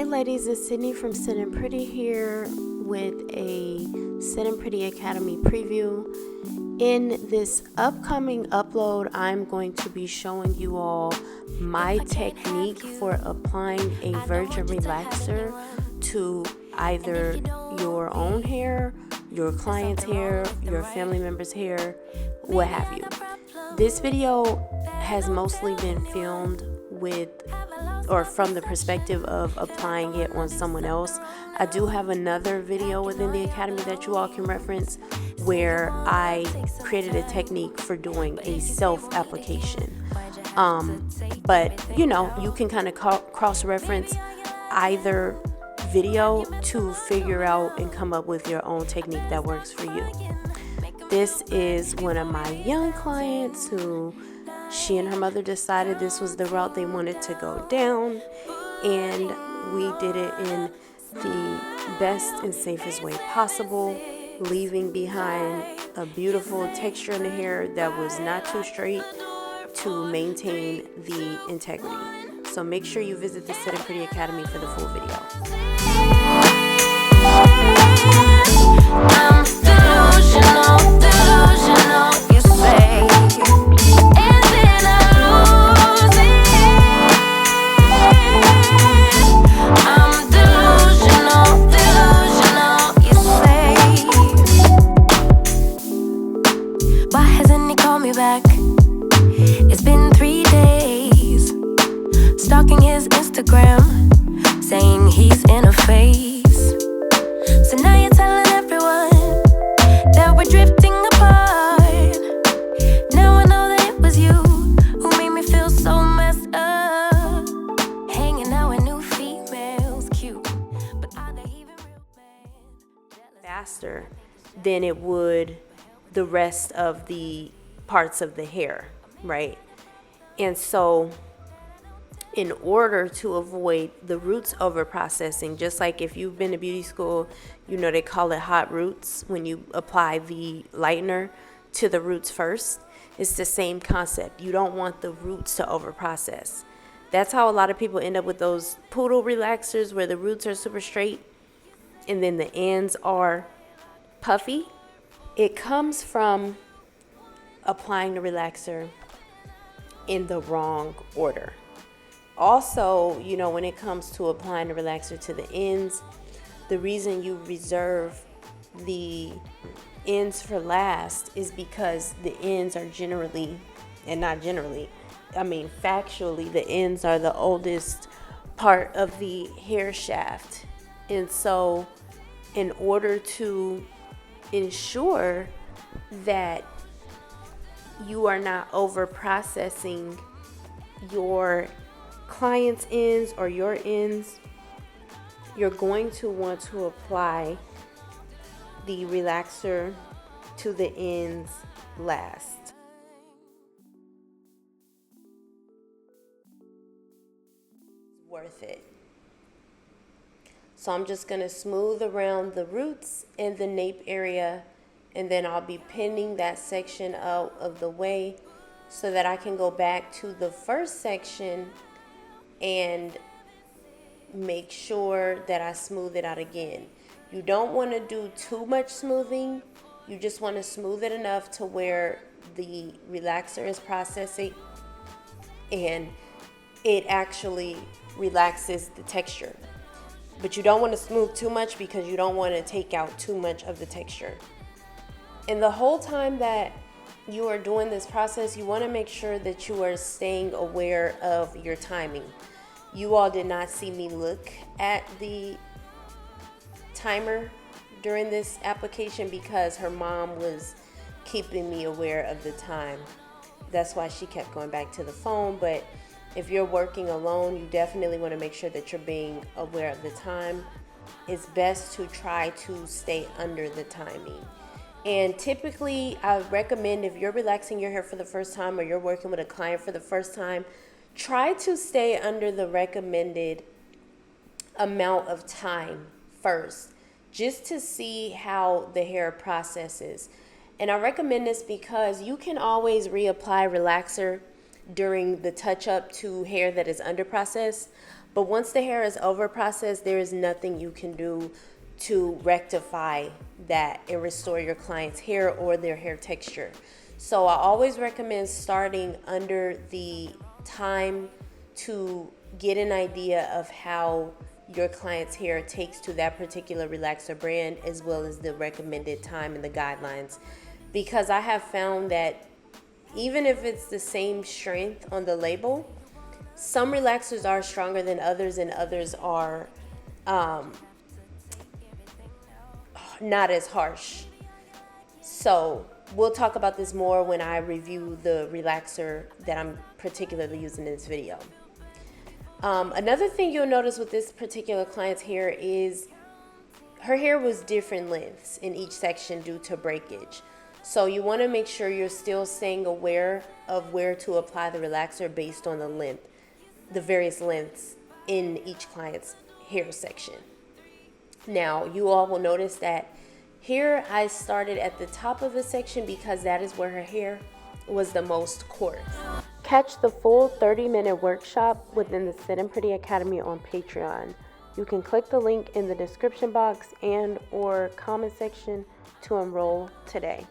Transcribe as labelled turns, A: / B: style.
A: Hey ladies, it's Sydney from Syddin Pretty here with a Syddin Pretty Academy preview. In this upcoming upload, I'm going to be showing you all my technique for applying a virgin relaxer to either your own hair, your client's hair, your family member's hair, what have you. This video has mostly been filmed from the perspective of applying it on someone else. I do have another video within the academy that you all can reference where I created a technique for doing a self-application. But you can kind of cross-reference either video to figure out and come up with your own technique that works for you. This is one of my young clients who she and her mother decided this was the route they wanted to go down, and we did it in the best and safest way possible, leaving behind a beautiful texture in the hair that was not too straight to maintain the integrity. So make sure you visit the Syddin Pretty Academy for the full video. I'm delusional, you say. Back. It's been 3 days, stalking his Instagram, saying he's in a phase. So now you're telling everyone that we're drifting apart. Now I know that it was you who made me feel so messed up. Hanging out with new females, cute, but are they even real bad? Faster than it would the rest of the parts of the hair, right? And so in order to avoid the roots over processing, just like if you've been to beauty school, they call it hot roots when you apply the lightener to the roots first. It's the same concept. You don't want the roots to over process. That's how a lot of people end up with those poodle relaxers where the roots are super straight and then the ends are puffy. It comes from applying the relaxer in the wrong order. Also, when it comes to applying the relaxer to the ends, the reason you reserve the ends for last is because the ends are factually, the ends are the oldest part of the hair shaft. And so in order to ensure that you are not over processing your client's ends or your ends, you're going to want to apply the relaxer to the ends last. Worth it. So I'm just going to smooth around the roots and the nape area, and then I'll be pinning that section out of the way so that I can go back to the first section and make sure that I smooth it out again. You don't want to do too much smoothing. You just want to smooth it enough to where the relaxer is processing and it actually relaxes the texture. But you don't want to smooth too much because you don't want to take out too much of the texture. And the whole time that you are doing this process, you want to make sure that you are staying aware of your timing. You all did not see me look at the timer during this application because her mom was keeping me aware of the time. That's why she kept going back to the phone. But if you're working alone, you definitely want to make sure that you're being aware of the time. It's best to try to stay under the timing. And typically, I recommend if you're relaxing your hair for the first time or you're working with a client for the first time, try to stay under the recommended amount of time first, just to see how the hair processes. And I recommend this because you can always reapply relaxer during the touch-up to hair that is under processed. But once the hair is over processed, there is nothing you can do to rectify that and restore your client's hair or their hair texture. So I always recommend starting under the time to get an idea of how your client's hair takes to that particular relaxer brand, as well as the recommended time and the guidelines. Because I have found that even if it's the same strength on the label, some relaxers are stronger than others, and others are not as harsh. So we'll talk about this more when I review the relaxer that I'm particularly using in this video. Another thing you'll notice with this particular client's hair is her hair was different lengths in each section due to breakage. So you want to make sure you're still staying aware of where to apply the relaxer based on the length, the various lengths in each client's hair section. Now, you all will notice that here I started at the top of the section because that is where her hair was the most coarse. Catch the full 30-minute workshop within the Syddin Pretty Academy on Patreon. You can click the link in the description box and or comment section to enroll today.